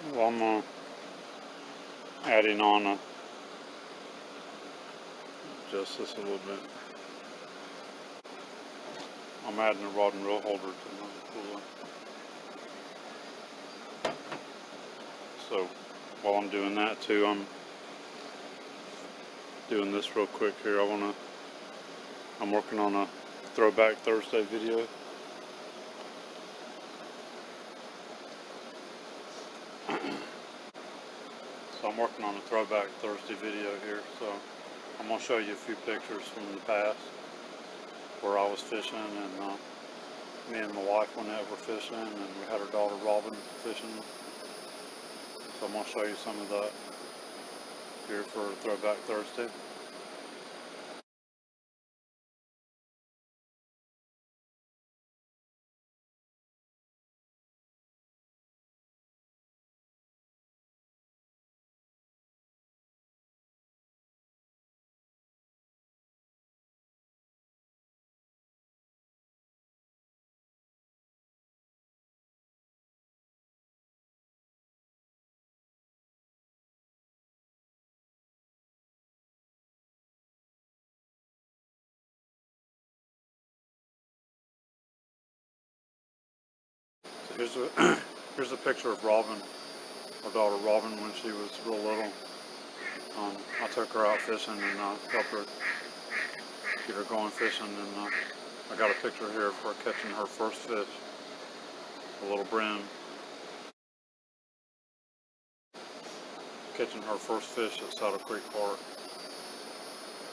Well, I'm adding on just this a little bit. I'm adding a rod and reel holder to my cooler. So while I'm doing that too, I'm doing this real quick here. I'm working on a Throwback Thursday video. So I'm working on a Throwback Thursday video here. So I'm going to show you a few pictures from the past where I was fishing, and me and my wife went out were fishing, and we had our daughter Robin fishing. So I'm going to show you some of that here for Throwback Thursday. So here's a picture of Robin, our daughter Robin, when she was real little. I took her out fishing and helped her get her going fishing, and I got a picture here for catching her first fish, a little brim. Catching her first fish at Saddle Creek Park,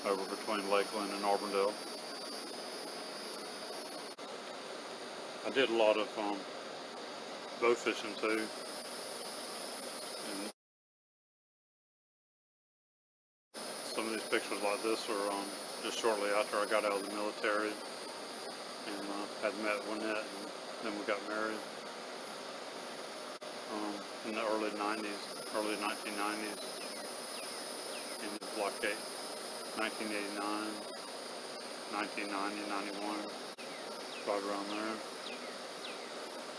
over between Lakeland and Auburndale. I did a lot of bow fishing too, and some of these pictures like this are just shortly after I got out of the military and had met Lynette, and then we got married in the early 90s, early 1990s, in like 1989, 1990, 91, right around there.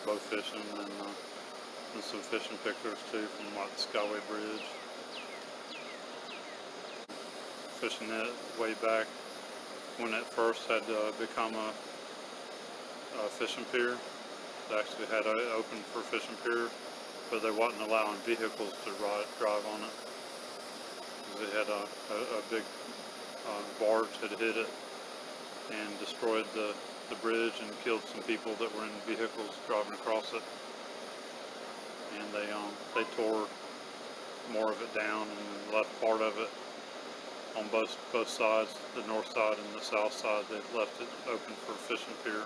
Bow fishing, and some fishing pictures too from like the Skyway Bridge. Fishing it way back when it first had become a fishing pier. They actually had it open for fishing pier, but they wasn't allowing vehicles to drive on it. They had a big barge had hit it and destroyed the bridge and killed some people that were in vehicles driving across it. And they tore more of it down and left part of it on both sides, the north side and the south side. They left it open for a fishing pier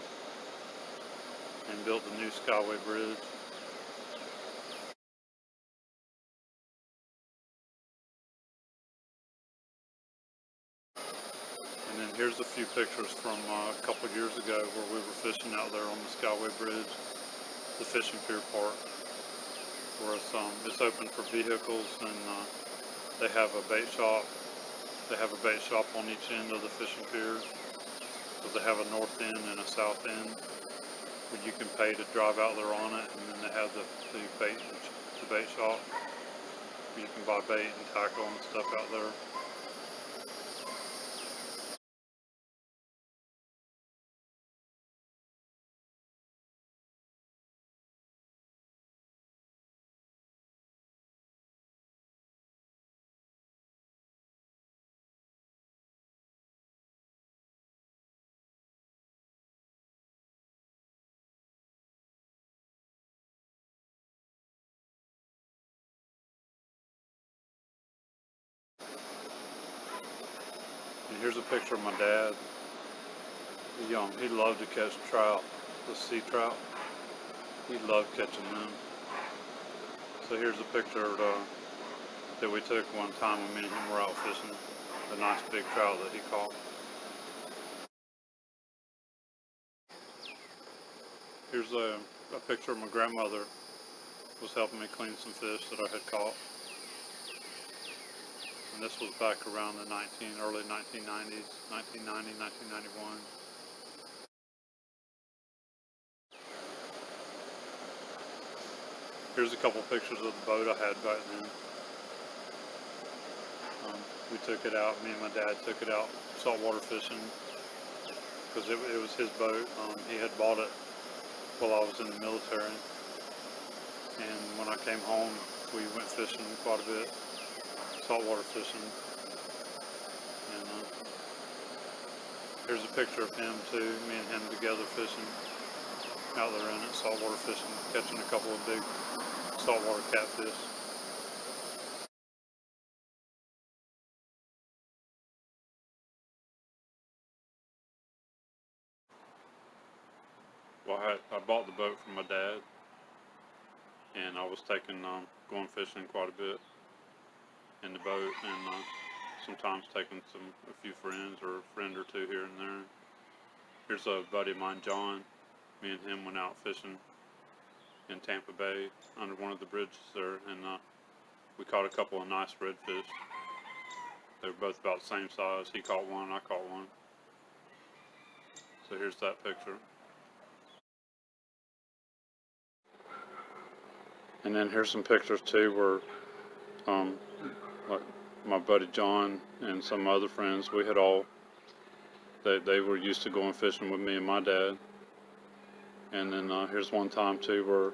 and built the new Skyway Bridge. And then here's a few pictures from a couple of years ago where we were fishing out there on the Skyway Bridge, the fishing pier part, where it's open for vehicles, and they have a bait shop. They have a bait shop on each end of the fishing pier. So they have a north end and a south end where you can pay to drive out there on it, and then they have the bait shop where you can buy bait and tackle and stuff out there. And here's a picture of my dad. He loved to catch trout, the sea trout. He loved catching them. So here's a picture that we took one time when me and him were out fishing, the nice big trout that he caught. Here's a picture of my grandmother was helping me clean some fish that I had caught. And this was back around the early 1990s, 1990, 1991. Here's a couple pictures of the boat I had back then. We took it out, me and my dad took it out saltwater fishing because it was his boat. He had bought it while I was in the military, and when I came home we went fishing quite a bit, saltwater fishing. And here's a picture of him too, me and him together fishing out there in it, saltwater fishing, catching a couple of big saltwater catfish. Well, I bought the boat from my dad, and I was going fishing quite a bit in the boat, and sometimes taking a few friends or a friend or two here and there. Here's a buddy of mine, John. Me and him went out fishing in Tampa Bay under one of the bridges there, and we caught a couple of nice redfish. They were both about the same size. He caught one, I caught one. So here's that picture. And then here's some pictures too where like my buddy John and some other friends, we had all, they were used to going fishing with me and my dad. And then here's one time too where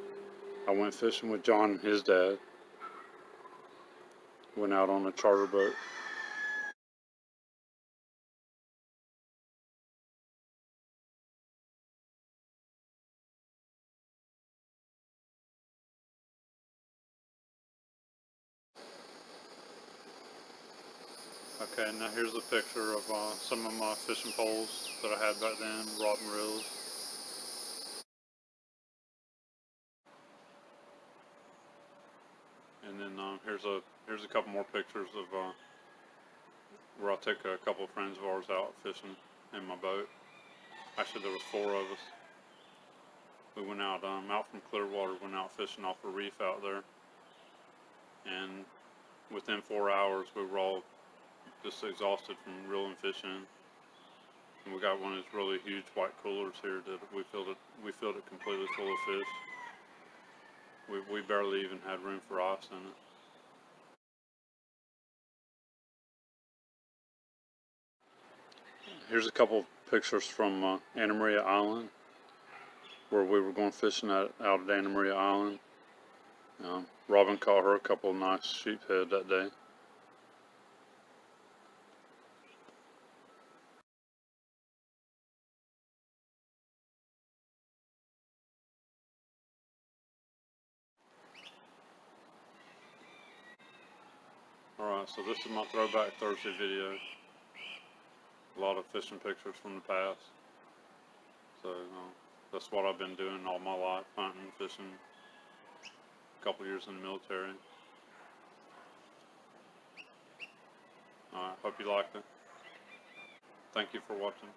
I went fishing with John and his dad. Went out on a charter boat. Okay, now here's a picture of some of my fishing poles that I had back then, rod and reels. And then here's a couple more pictures of where I took a couple of friends of ours out fishing in my boat. Actually, there was 4 of us. We went out out from Clearwater, went out fishing off a reef out there, and within 4 hours we were all just exhausted from reeling fish in. And we got one of these really huge white coolers here that we filled it completely full of fish. We barely even had room for ice in it. Here's a couple pictures from Anna Maria Island, where we were going fishing out at Anna Maria Island. Robin caught her a couple of nice sheephead that day. Alright, so this is my Throwback Thursday video. A lot of fishing pictures from the past. So that's what I've been doing all my life, hunting, fishing, a couple years in the military. Alright, hope you liked it. Thank you for watching.